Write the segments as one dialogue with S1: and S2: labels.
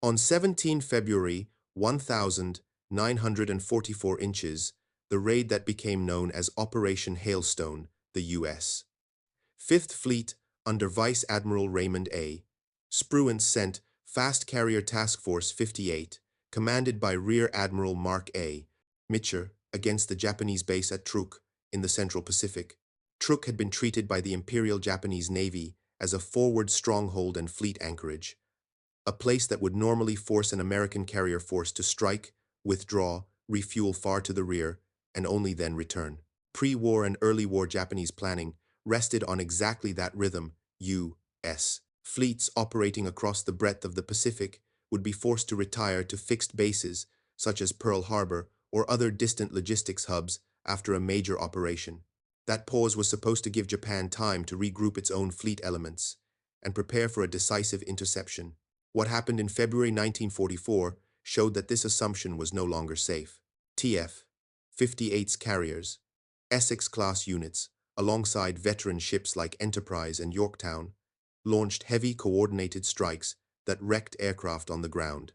S1: On 17 February 1944 inches, the raid that became known as Operation Hailstone, the U.S. Fifth Fleet under Vice Admiral Raymond A. Spruance sent Fast Carrier Task Force 58, commanded by Rear Admiral Mark A. Mitcher, against the Japanese base at Truk in the Central Pacific. Truk had been treated by the Imperial Japanese Navy as a forward stronghold and fleet anchorage, a place that would normally force an American carrier force to strike, withdraw, refuel far to the rear, and only then return. Pre-war and early war Japanese planning rested on exactly that rhythm. U.S. fleets operating across the breadth of the Pacific would be forced to retire to fixed bases, such as Pearl Harbor or other distant logistics hubs, after a major operation. That pause was supposed to give Japan time to regroup its own fleet elements and prepare for a decisive interception. What happened in February 1944 showed that this assumption was no longer safe. TF-58's carriers, Essex-class units, alongside veteran ships like Enterprise and Yorktown, launched heavy coordinated strikes that wrecked aircraft on the ground,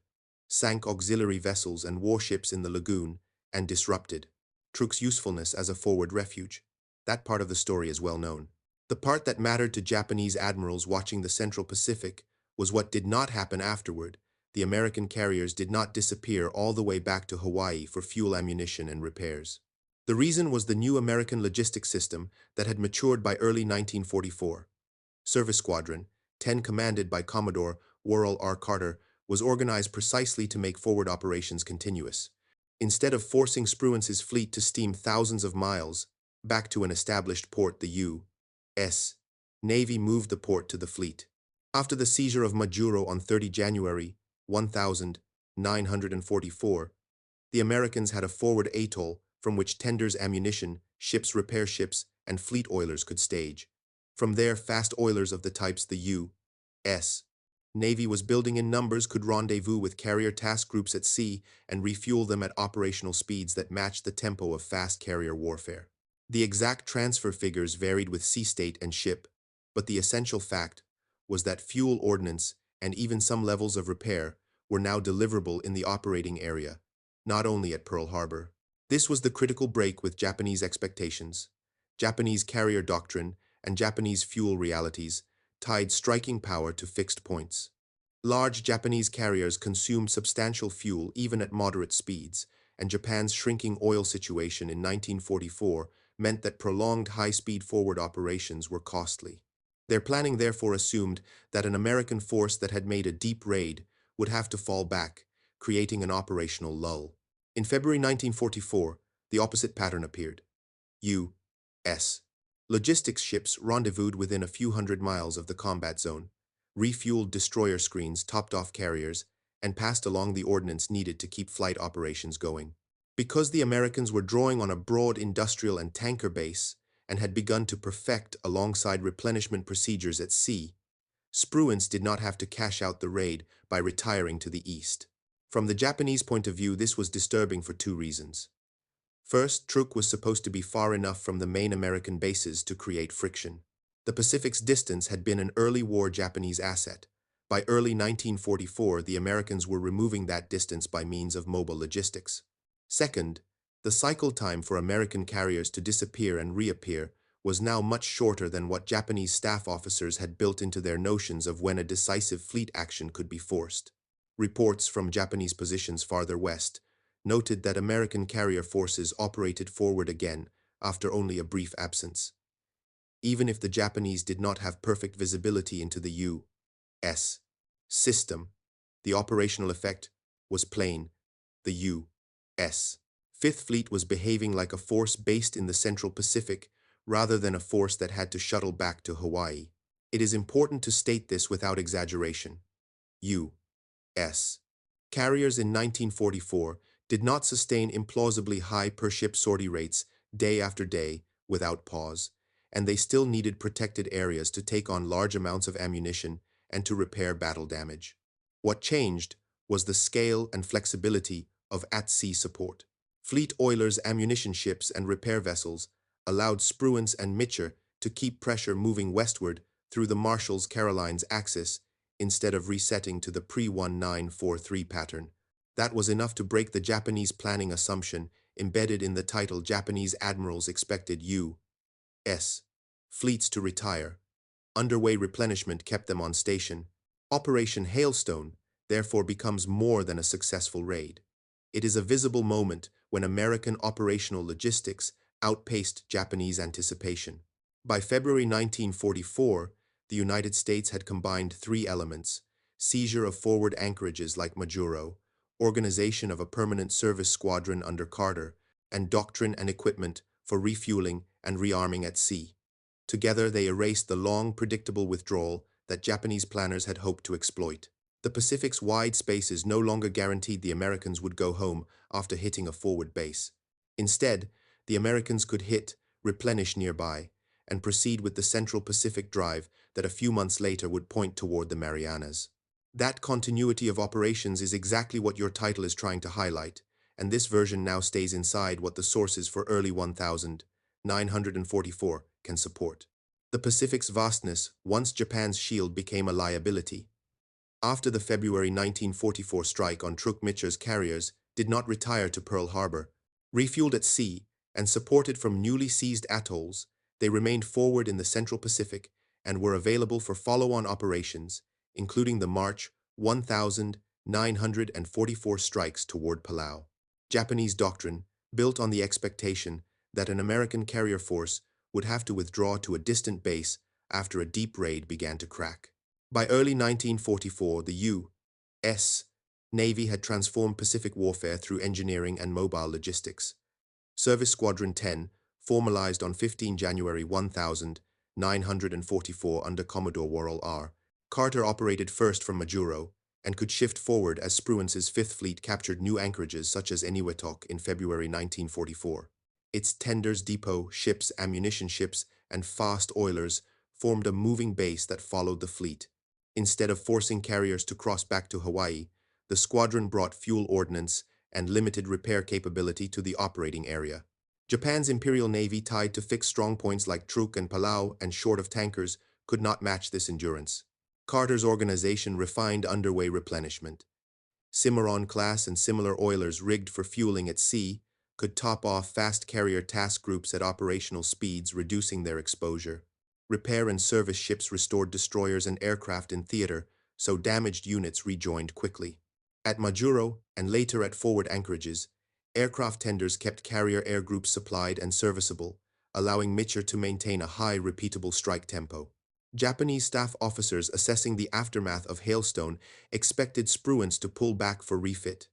S1: sank auxiliary vessels and warships in the lagoon, and disrupted Truk's usefulness as a forward refuge. That part of the story is well known. The part that mattered to Japanese admirals watching the Central Pacific was what did not happen afterward. The American carriers did not disappear all the way back to Hawaii for fuel, ammunition, and repairs. The reason was the new American logistics system that had matured by early 1944. Service Squadron 10, commanded by Commodore Worrell R. Carter, was organized precisely to make forward operations continuous. Instead of forcing Spruance's fleet to steam thousands of miles back to an established port, the U.S. Navy moved the port to the fleet. After the seizure of Majuro on 30 January 1944, the Americans had a forward atoll from which tenders, ammunition, ships, repair ships, and fleet oilers could stage. From there, fast oilers of the types the U.S. Navy was building in numbers could rendezvous with carrier task groups at sea and refuel them at operational speeds that matched the tempo of fast carrier warfare. The exact transfer figures varied with sea state and ship, but the essential fact was that fuel, ordnance, and even some levels of repair were now deliverable in the operating area, not only at Pearl Harbor. This was the critical break with Japanese expectations. Japanese carrier doctrine and Japanese fuel realities tied striking power to fixed points. Large Japanese carriers consumed substantial fuel even at moderate speeds, and Japan's shrinking oil situation in 1944 meant that prolonged high-speed forward operations were costly. Their planning therefore assumed that an American force that had made a deep raid would have to fall back, creating an operational lull. In February 1944, the opposite pattern appeared. U.S. logistics ships rendezvoused within a few hundred miles of the combat zone, refueled destroyer screens, topped off carriers, and passed along the ordnance needed to keep flight operations going. Because the Americans were drawing on a broad industrial and tanker base and had begun to perfect alongside replenishment procedures at sea, Spruance did not have to cash out the raid by retiring to the east. From the Japanese point of view, this was disturbing for two reasons. First, Truk was supposed to be far enough from the main American bases to create friction. The Pacific's distance had been an early war Japanese asset. By early 1944, the Americans were removing that distance by means of mobile logistics. Second, the cycle time for American carriers to disappear and reappear was now much shorter than what Japanese staff officers had built into their notions of when a decisive fleet action could be forced. Reports from Japanese positions farther west noted that American carrier forces operated forward again after only a brief absence. Even if the Japanese did not have perfect visibility into the U.S. system, the operational effect was plain. The U.S. Fifth Fleet was behaving like a force based in the Central Pacific rather than a force that had to shuttle back to Hawaii. It is important to state this without exaggeration. U.S. carriers in 1944 did not sustain implausibly high per-ship sortie rates day after day without pause, and they still needed protected areas to take on large amounts of ammunition and to repair battle damage. What changed was the scale and flexibility of at-sea support. Fleet oilers, ammunition ships, and repair vessels allowed Spruance and Mitcher to keep pressure moving westward through the Marshall's Carolines axis instead of resetting to the pre-1943 pattern. That was enough to break the Japanese planning assumption embedded in the title Japanese admirals expected U.S. fleets to retire. Underway replenishment kept them on station. Operation Hailstone, therefore, becomes more than a successful raid. It is a visible moment when American operational logistics outpaced Japanese anticipation. By February 1944, the United States had combined three elements: seizure of forward anchorages like Majuro, organization of a permanent service squadron under Carter, and doctrine and equipment for refueling and rearming at sea. Together, they erased the long, predictable withdrawal that Japanese planners had hoped to exploit. The Pacific's wide spaces no longer guaranteed the Americans would go home after hitting a forward base. Instead, the Americans could hit, replenish nearby, and proceed with the Central Pacific Drive that a few months later would point toward the Marianas. That continuity of operations is exactly what your title is trying to highlight, and this version now stays inside what the sources for early 1944 can support. The Pacific's vastness, once Japan's shield, became a liability. After the February 1944 strike on Truk-Mitcher's carriers did not retire to Pearl Harbor, refueled at sea, and supported from newly seized atolls, they remained forward in the Central Pacific and were available for follow-on operations, including the March 1944 strikes toward Palau. Japanese doctrine, built on the expectation that an American carrier force would have to withdraw to a distant base after a deep raid, began to crack. By early 1944, the U.S. Navy had transformed Pacific warfare through engineering and mobile logistics. Service Squadron 10, formalized on 15 January 1944 under Commodore Worrell R. Carter, operated first from Majuro and could shift forward as Spruance's Fifth Fleet captured new anchorages such as Eniwetok in February 1944. Its tenders, depot, ships, ammunition ships, and fast oilers formed a moving base that followed the fleet. Instead of forcing carriers to cross back to Hawaii, the squadron brought fuel ordnance and limited repair capability to the operating area. Japan's Imperial Navy, tied to fixed strongpoints like Truk and Palau and short of tankers, could not match this endurance. Carter's organization refined underway replenishment. Cimarron-class and similar oilers rigged for fueling at sea could top off fast carrier task groups at operational speeds, reducing their exposure. Repair and service ships restored destroyers and aircraft in theater, so damaged units rejoined quickly. At Majuro, and later at forward anchorages, aircraft tenders kept carrier air groups supplied and serviceable, allowing Mitcher to maintain a high, repeatable strike tempo. Japanese staff officers assessing the aftermath of Hailstone expected Spruance to pull back for refit.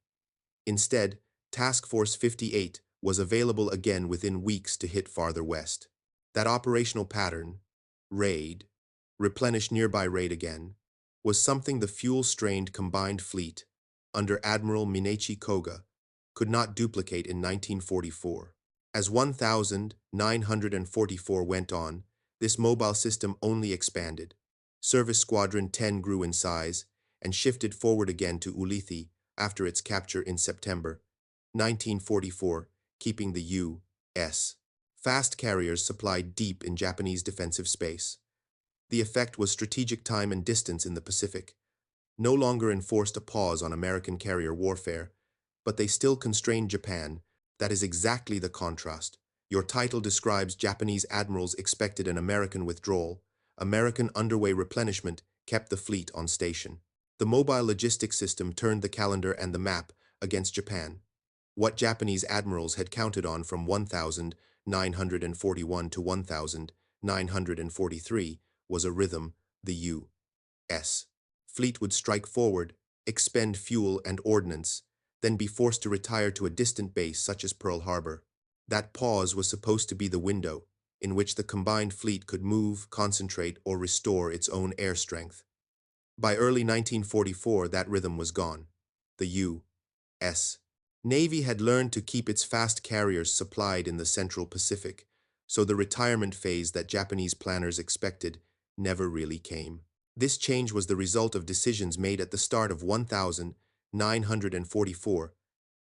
S1: Instead, Task Force 58 was available again within weeks to hit farther west. That operational pattern, raid, replenish nearby, raid again, was something the fuel-strained combined fleet, under Admiral Minechi Koga, could not duplicate in 1944. As 1944 went on, this mobile system only expanded. Service Squadron 10 grew in size and shifted forward again to Ulithi after its capture in September 1944, keeping the U.S. fast carriers supplied deep in Japanese defensive space. The effect was strategic time and distance in the Pacific. No longer enforced a pause on American carrier warfare, but they still constrained Japan. That is exactly the contrast. Your title describes Japanese admirals expected an American withdrawal. American underway replenishment kept the fleet on station. The mobile logistics system turned the calendar and the map against Japan. What Japanese admirals had counted on from 1941 to 1943 was a rhythm. The U.S. fleet would strike forward, expend fuel and ordnance, then be forced to retire to a distant base such as Pearl Harbor. That pause was supposed to be the window in which the combined fleet could move, concentrate, or restore its own air strength. By early 1944, that rhythm was gone. The U.S. Navy had learned to keep its fast carriers supplied in the Central Pacific, so the retirement phase that Japanese planners expected never really came. This change was the result of decisions made at the start of 1944.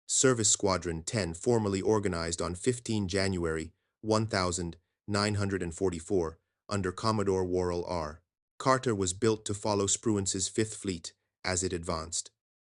S1: Service Squadron 10, formally organized on 15 January 1944 under Commodore Worrell R. Carter was built to follow Spruance's Fifth Fleet as it advanced.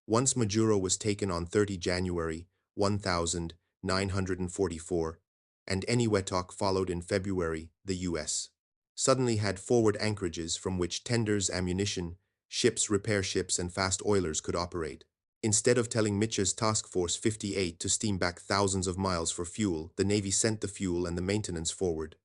S1: Once Majuro was taken on 30 January 1944, and Eniwetok followed in February, the U.S. suddenly had forward anchorages from which tenders, ammunition, ships, repair ships, and fast oilers could operate. Instead of telling Mitch's Task Force 58 to steam back thousands of miles for fuel, the Navy sent the fuel and the maintenance forward.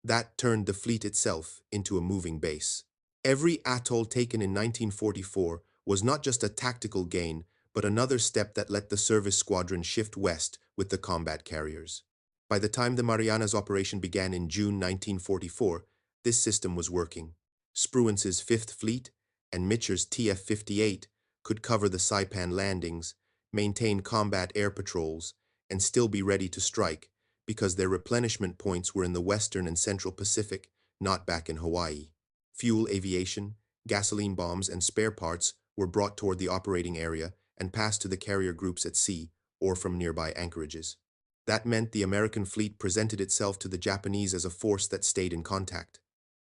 S1: That turned the fleet itself into a moving base. Every atoll taken in 1944 was not just a tactical gain, but another step that let the service squadron shift west with the combat carriers. By the time the Marianas operation began in June 1944, this system was working. Spruance's Fifth Fleet and Mitcher's TF-58 could cover the Saipan landings, maintain combat air patrols, and still be ready to strike, because their replenishment points were in the Western and Central Pacific, not back in Hawaii. Fuel, aviation, gasoline bombs, and spare parts were brought toward the operating area and passed to the carrier groups at sea or from nearby anchorages. That meant the American fleet presented itself to the Japanese as a force that stayed in contact.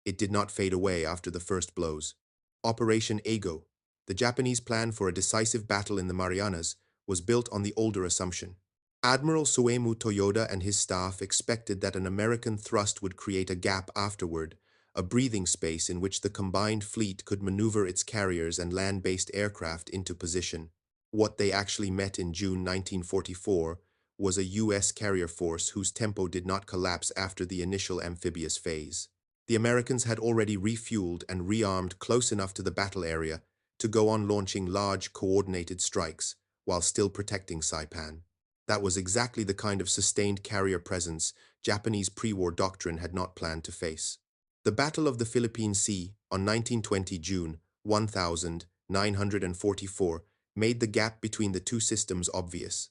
S1: It did not fade away after the first blows. Operation Eigo, the Japanese plan for a decisive battle in the Marianas, was built on the older assumption. Admiral Suemu Toyoda and his staff expected that an American thrust would create a gap afterward, a breathing space in which the combined fleet could maneuver its carriers and land-based aircraft into position. What they actually met in June 1944 was a U.S. carrier force whose tempo did not collapse after the initial amphibious phase. The Americans had already refueled and rearmed close enough to the battle area to go on launching large, coordinated strikes while still protecting Saipan. That was exactly the kind of sustained carrier presence Japanese pre-war doctrine had not planned to face. The Battle of the Philippine Sea on 1920 June 1944 made the gap between the two systems obvious.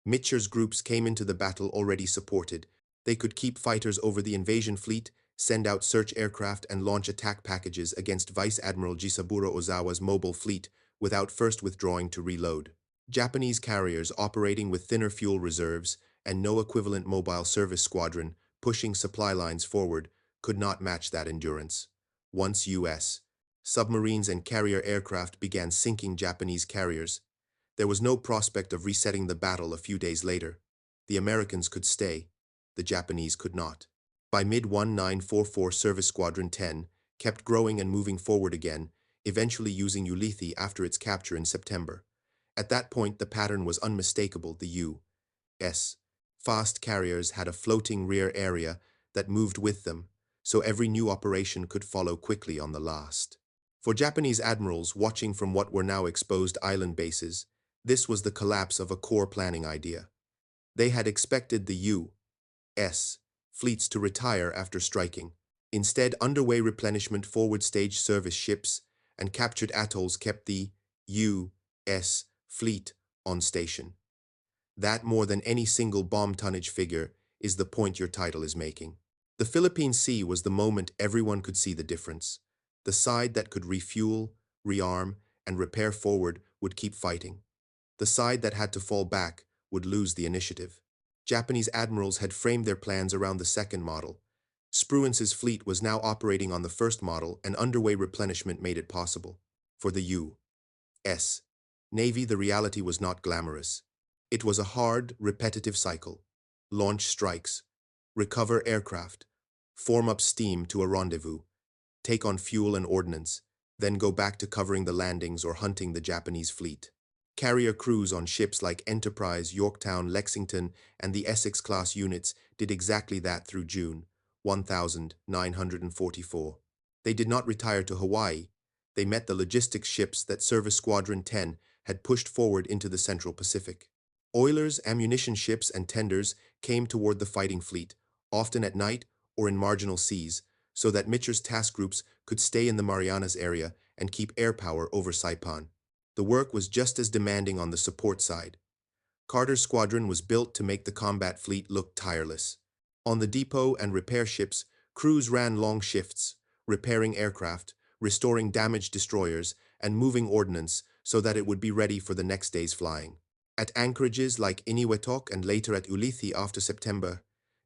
S1: Mitcher's groups came into the battle already supported. They could keep fighters over the invasion fleet, send out search aircraft, and launch attack packages against Vice Admiral Jisaburo Ozawa's mobile fleet without first withdrawing to reload. Japanese carriers operating with thinner fuel reserves and no equivalent mobile service squadron pushing supply lines forward could not match that endurance. Once U.S. submarines and carrier aircraft began sinking Japanese carriers, there was no prospect of resetting the battle a few days later. The Americans could stay, the Japanese could not. By mid-1944, Service Squadron 10 kept growing and moving forward again, eventually using Ulithi after its capture in September. At that point, the pattern was unmistakable. The U.S. fast carriers had a floating rear area that moved with them, so every new operation could follow quickly on the last. For Japanese admirals watching from what were now exposed island bases, this was the collapse of a core planning idea. They had expected the U.S. fleets to retire after striking. Instead, underway replenishment forward stage service ships and captured atolls kept the U.S. fleet on station. That, more than any single bomb tonnage figure, is the point your title is making. The Philippine Sea was the moment everyone could see the difference. The side that could refuel, rearm, and repair forward would keep fighting. The side that had to fall back would lose the initiative. Japanese admirals had framed their plans around the second model. Spruance's fleet was now operating on the first model, and underway replenishment made it possible. For the U.S. Navy, the reality was not glamorous. It was a hard, repetitive cycle. Launch strikes, recover aircraft, form up steam to a rendezvous, take on fuel and ordnance, then go back to covering the landings or hunting the Japanese fleet. Carrier crews on ships like Enterprise, Yorktown, Lexington, and the Essex-class units did exactly that through June 1944. They did not retire to Hawaii. They met the logistics ships that Service Squadron 10 had pushed forward into the Central Pacific. Oilers, ammunition ships, and tenders came toward the fighting fleet, often at night or in marginal seas, so that Mitcher's task groups could stay in the Marianas area and keep air power over Saipan. The work was just as demanding on the support side. Carter's squadron was built to make the combat fleet look tireless. On the depot and repair ships, crews ran long shifts, repairing aircraft, restoring damaged destroyers, and moving ordnance so that it would be ready for the next day's flying. At anchorages like Eniwetok and later at Ulithi after September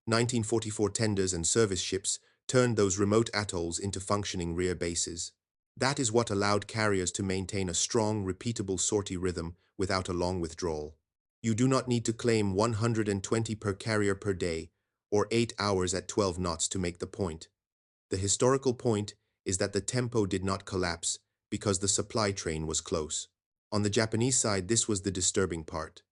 S1: 1944, tenders and service ships turned those remote atolls into functioning rear bases. That is what allowed carriers to maintain a strong, repeatable sortie rhythm without a long withdrawal. You do not need to claim 120 per carrier per day or 8 hours at 12 knots to make the point. The historical point is that the tempo did not collapse because the supply train was close. On the Japanese side, this was the disturbing part.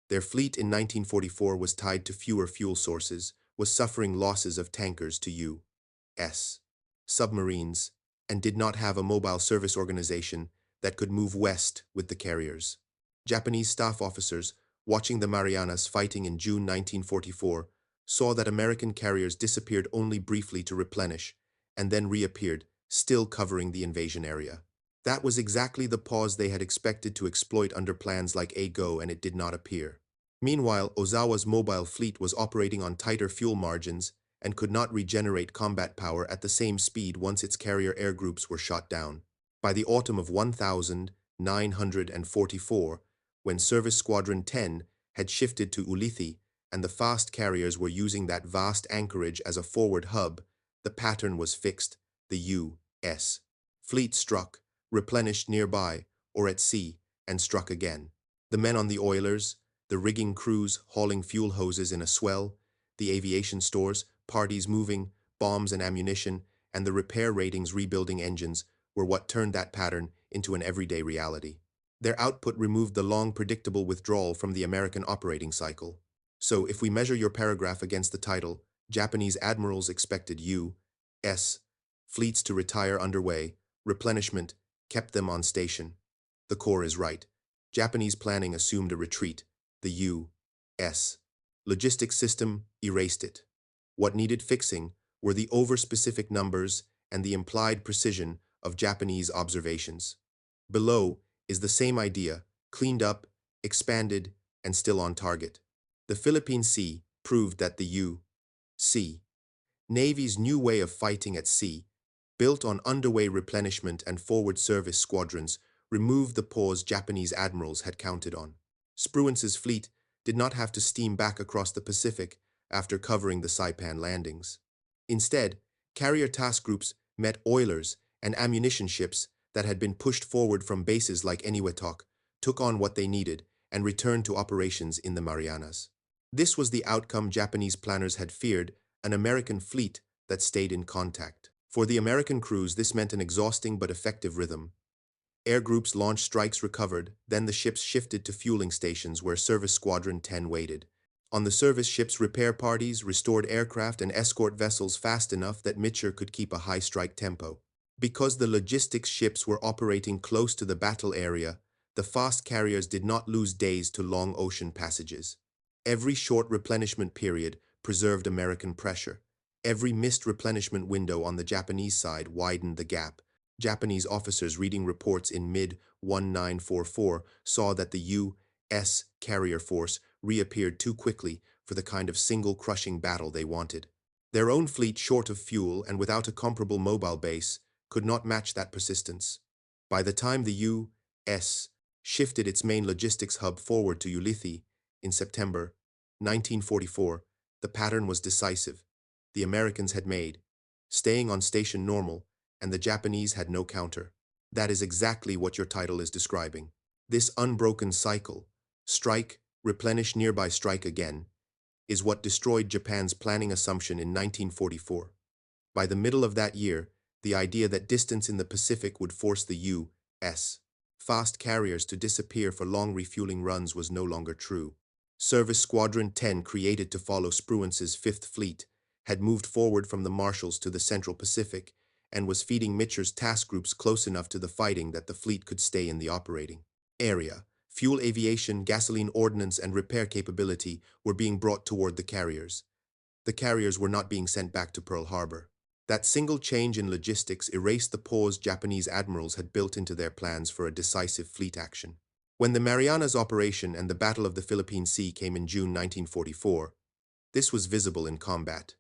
S1: Their fleet in 1944 was tied to fewer fuel sources, was suffering losses of tankers to U.S. submarines, and did not have a mobile service organization that could move west with the carriers. Japanese staff officers, watching the Marianas fighting in June 1944, saw that American carriers disappeared only briefly to replenish, and then reappeared, still covering the invasion area. That was exactly the pause they had expected to exploit under plans like A-Go, and it did not appear. Meanwhile, Ozawa's mobile fleet was operating on tighter fuel margins and could not regenerate combat power at the same speed once its carrier air groups were shot down. By the autumn of 1944, when Service Squadron 10 had shifted to Ulithi and the fast carriers were using that vast anchorage as a forward hub, the pattern was fixed. The U.S. fleet struck, replenished nearby or at sea, and struck again. The men on the oilers, the rigging crews hauling fuel hoses in a swell, the aviation stores, parties moving, bombs and ammunition, and the repair ratings rebuilding engines were what turned that pattern into an everyday reality. Their output removed the long, predictable withdrawal from the American operating cycle. So, if we measure your paragraph against the title, Japanese admirals expected U.S. fleets to retire underway, replenishment kept them on station. The core is right. Japanese planning assumed a retreat. The U.S. logistics system erased it. What needed fixing were the over-specific numbers and the implied precision of Japanese observations. Below is the same idea, cleaned up, expanded, and still on target. The Philippine Sea proved that the U.S. Navy's new way of fighting at sea, built on underway replenishment and forward service squadrons, removed the pause Japanese admirals had counted on. Spruance's fleet did not have to steam back across the Pacific after covering the Saipan landings. Instead, carrier task groups met oilers and ammunition ships that had been pushed forward from bases like Eniwetok, took on what they needed, and returned to operations in the Marianas. This was the outcome Japanese planners had feared, an American fleet that stayed in contact. For the American crews, this meant an exhausting but effective rhythm. Air groups launched strikes recovered, then the ships shifted to fueling stations where Service Squadron 10 waited. On the service ships, repair parties restored aircraft and escort vessels fast enough that Mitcher could keep a high strike tempo. Because the logistics ships were operating close to the battle area, the fast carriers did not lose days to long ocean passages. Every short replenishment period preserved American pressure. Every missed replenishment window on the Japanese side widened the gap. Japanese officers reading reports in mid-1944 saw that the U.S. carrier force reappeared too quickly for the kind of single-crushing battle they wanted. Their own fleet, short of fuel and without a comparable mobile base, could not match that persistence. By the time the U.S. shifted its main logistics hub forward to Ulithi in September 1944, the pattern was decisive. The Americans had made staying on station normal, and the Japanese had no counter. That is exactly what your title is describing. This unbroken cycle, strike, replenish nearby, strike again, is what destroyed Japan's planning assumption in 1944. By the middle of that year, the idea that distance in the Pacific would force the U.S. fast carriers to disappear for long refueling runs was no longer true. Service Squadron 10, created to follow Spruance's Fifth Fleet, had moved forward from the Marshalls to the Central Pacific and was feeding Mitcher's task groups close enough to the fighting that the fleet could stay in the operating area. Fuel, aviation, gasoline, ordnance, and repair capability were being brought toward the carriers. The carriers were not being sent back to Pearl Harbor. That single change in logistics erased the pause Japanese admirals had built into their plans for a decisive fleet action. When the Marianas operation and the Battle of the Philippine Sea came in June 1944, this was visible in combat.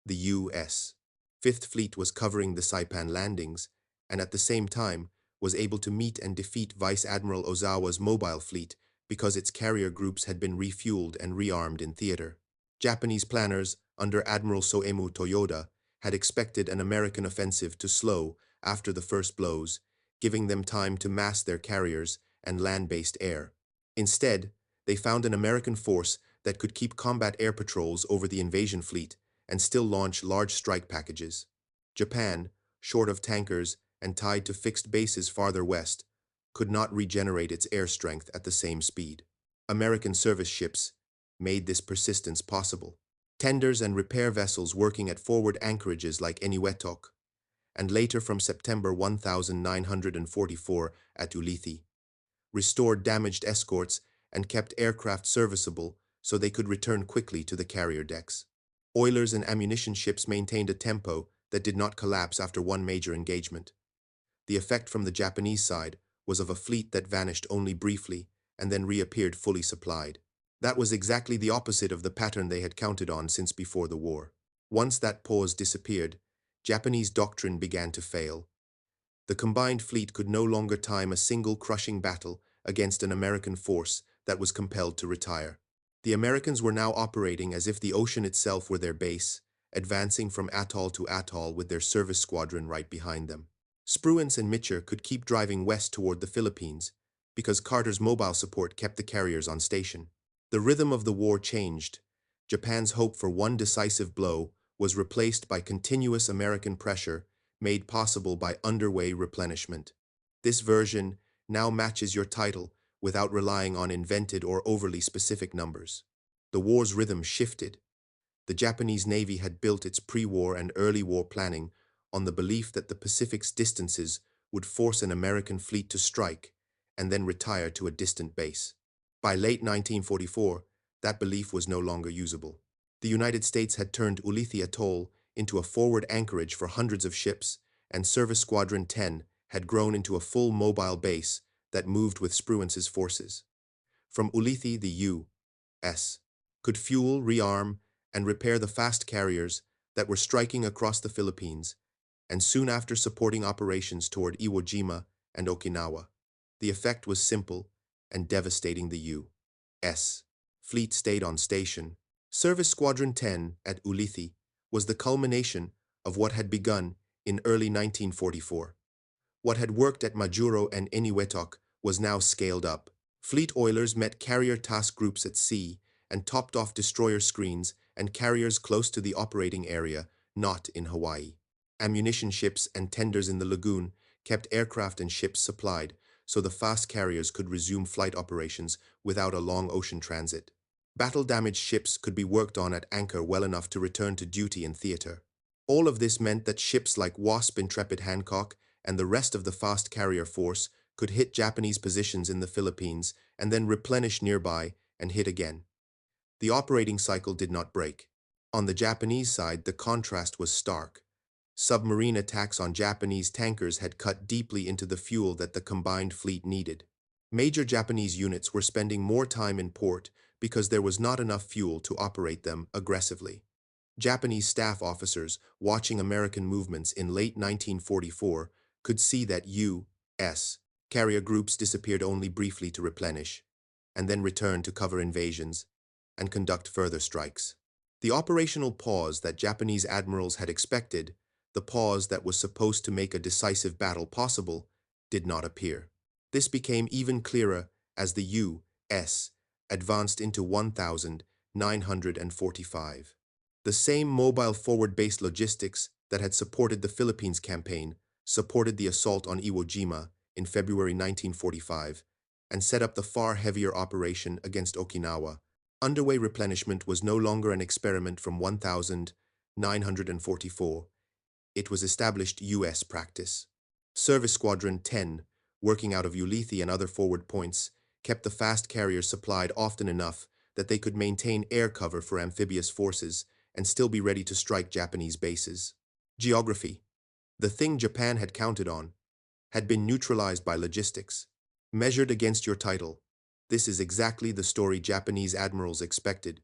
S1: The U.S. Fifth Fleet was covering the Saipan landings, and at the same time was able to meet and defeat Vice Admiral Ozawa's mobile fleet because its carrier groups had been refueled and rearmed in theater. Japanese planners, under Admiral Soemu Toyoda, had expected an American offensive to slow after the first blows, giving them time to mass their carriers and land-based air. Instead, they found an American force that could keep combat air patrols over the invasion fleet and still launch large strike packages. Japan, short of tankers and tied to fixed bases farther west, could not regenerate its air strength at the same speed. American service ships made this persistence possible. Tenders and repair vessels working at forward anchorages like Eniwetok, and later from September 1944 at Ulithi, restored damaged escorts and kept aircraft serviceable so they could return quickly to the carrier decks. Oilers and ammunition ships maintained a tempo that did not collapse after one major engagement. The effect from the Japanese side was of a fleet that vanished only briefly and then reappeared fully supplied. That was exactly the opposite of the pattern they had counted on since before the war. Once that pause disappeared, Japanese doctrine began to fail. The combined fleet could no longer time a single crushing battle against an American force that was compelled to retire. The Americans were now operating as if the ocean itself were their base, advancing from atoll to atoll with their service squadron right behind them. Spruance and Mitcher could keep driving west toward the Philippines, because Carter's mobile support kept the carriers on station. The rhythm of the war changed. Japan's hope for one decisive blow was replaced by continuous American pressure made possible by underway replenishment. This version now matches your title without relying on invented or overly specific numbers. The war's rhythm shifted. The Japanese Navy had built its pre-war and early war planning on the belief that the Pacific's distances would force an American fleet to strike and then retire to a distant base. By late 1944, that belief was no longer usable. The United States had turned Ulithi Atoll into a forward anchorage for hundreds of ships, and Service Squadron 10 had grown into a full mobile base that moved with Spruance's forces. From Ulithi, the U.S. could fuel, rearm, and repair the fast carriers that were striking across the Philippines, and soon after supporting operations toward Iwo Jima and Okinawa. The effect was simple and devastating. The U.S. fleet stayed on station. Service Squadron 10 at Ulithi was the culmination of what had begun in early 1944. What had worked at Majuro and Eniwetok was now scaled up. Fleet oilers met carrier task groups at sea and topped off destroyer screens and carriers close to the operating area, not in Hawaii. Ammunition ships and tenders in the lagoon kept aircraft and ships supplied so the fast carriers could resume flight operations without a long ocean transit. Battle-damaged ships could be worked on at anchor well enough to return to duty in theater. All of this meant that ships like Wasp, Intrepid, Hancock, and the rest of the fast carrier force could hit Japanese positions in the Philippines and then replenish nearby and hit again. The operating cycle did not break. On the Japanese side, the contrast was stark. Submarine attacks on Japanese tankers had cut deeply into the fuel that the combined fleet needed. Major Japanese units were spending more time in port because there was not enough fuel to operate them aggressively. Japanese staff officers watching American movements in late 1944 could see that U.S. carrier groups disappeared only briefly to replenish, and then return to cover invasions and conduct further strikes. The operational pause that Japanese admirals had expected, the pause that was supposed to make a decisive battle possible, did not appear. This became even clearer as the U.S. advanced into 1945. The same mobile forward-based logistics that had supported the Philippines campaign supported the assault on Iwo Jima in February 1945 and set up the far heavier operation against Okinawa. Underway replenishment was no longer an experiment from 1944. It was established U.S. practice. Service Squadron 10, working out of Ulithi and other forward points, kept the fast carriers supplied often enough that they could maintain air cover for amphibious forces and still be ready to strike Japanese bases. Geography. The thing Japan had counted on had been neutralized by logistics. Measured against your title, this is exactly the story Japanese admirals expected.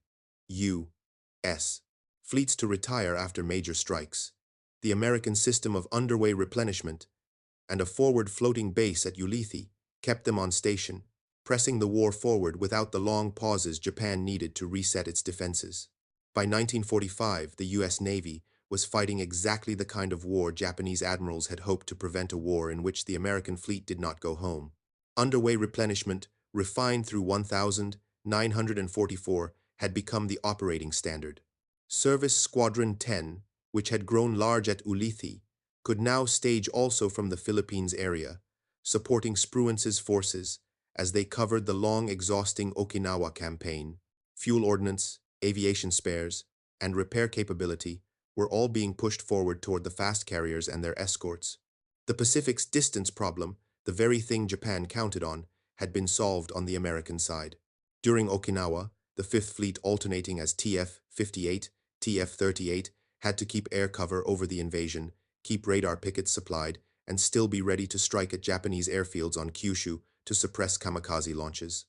S1: U.S. fleets to retire after major strikes. The American system of underway replenishment and a forward floating base at Ulithi kept them on station, pressing the war forward without the long pauses Japan needed to reset its defenses. By 1945, the U.S. Navy was fighting exactly the kind of war Japanese admirals had hoped to prevent, a war in which the American fleet did not go home. Underway replenishment, refined through 1944, had become the operating standard. Service Squadron 10, which had grown large at Ulithi, could now stage also from the Philippines area, supporting Spruance's forces as they covered the long, exhausting Okinawa campaign. Fuel ordnance, aviation spares, and repair capability were all being pushed forward toward the fast carriers and their escorts. The Pacific's distance problem, the very thing Japan counted on, had been solved on the American side. During Okinawa, the Fifth Fleet, alternating as TF-58, TF-38, had to keep air cover over the invasion, keep radar pickets supplied, and still be ready to strike at Japanese airfields on Kyushu to suppress kamikaze launches.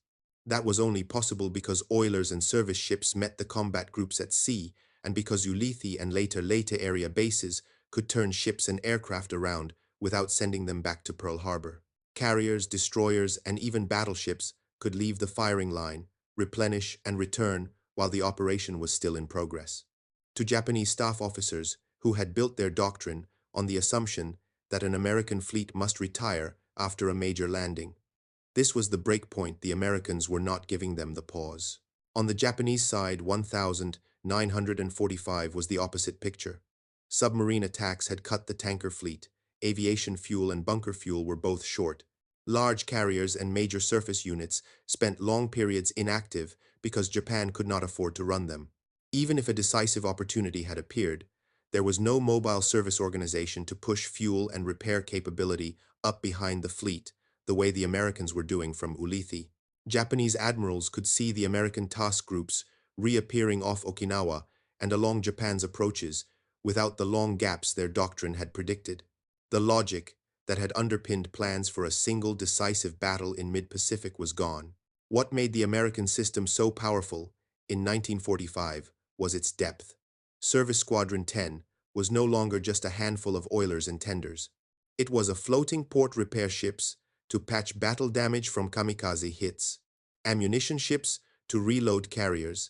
S1: That was only possible because oilers and service ships met the combat groups at sea, and because Ulithi and later Leyte area bases could turn ships and aircraft around without sending them back to Pearl Harbor. Carriers, destroyers, and even battleships could leave the firing line, replenish, and return while the operation was still in progress. To Japanese staff officers who had built their doctrine on the assumption that an American fleet must retire after a major landing, this was the break point. The Americans were not giving them the pause. On the Japanese side, 1945 was the opposite picture. Submarine attacks had cut the tanker fleet. Aviation fuel and bunker fuel were both short. Large carriers and major surface units spent long periods inactive because Japan could not afford to run them. Even if a decisive opportunity had appeared, there was no mobile service organization to push fuel and repair capability up behind the fleet, the way the Americans were doing from Ulithi. Japanese admirals could see the American task groups reappearing off Okinawa and along Japan's approaches without the long gaps their doctrine had predicted. The logic that had underpinned plans for a single decisive battle in mid-Pacific was gone. What made the American system so powerful in 1945 was its depth. Service Squadron 10 was no longer just a handful of oilers and tenders. It was a floating port repair ships to patch battle damage from kamikaze hits, ammunition ships to reload carriers,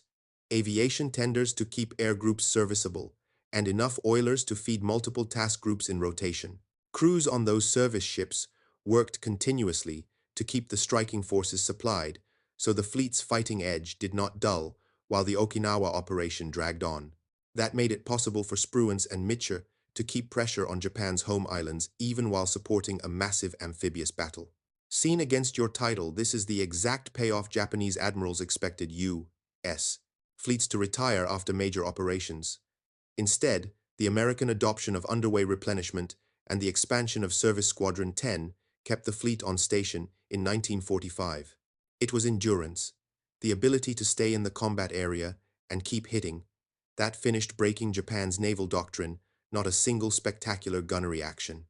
S1: aviation tenders to keep air groups serviceable, and enough oilers to feed multiple task groups in rotation. Crews on those service ships worked continuously to keep the striking forces supplied, so the fleet's fighting edge did not dull while the Okinawa operation dragged on. That made it possible for Spruance and Mitcher to keep pressure on Japan's home islands even while supporting a massive amphibious battle. Seen against your title, this is the exact payoff Japanese admirals expected U.S. fleets to retire after major operations. Instead, the American adoption of underway replenishment and the expansion of Service Squadron 10 kept the fleet on station in 1945. It was endurance, the ability to stay in the combat area and keep hitting, that finished breaking Japan's naval doctrine, not a single spectacular gunnery action.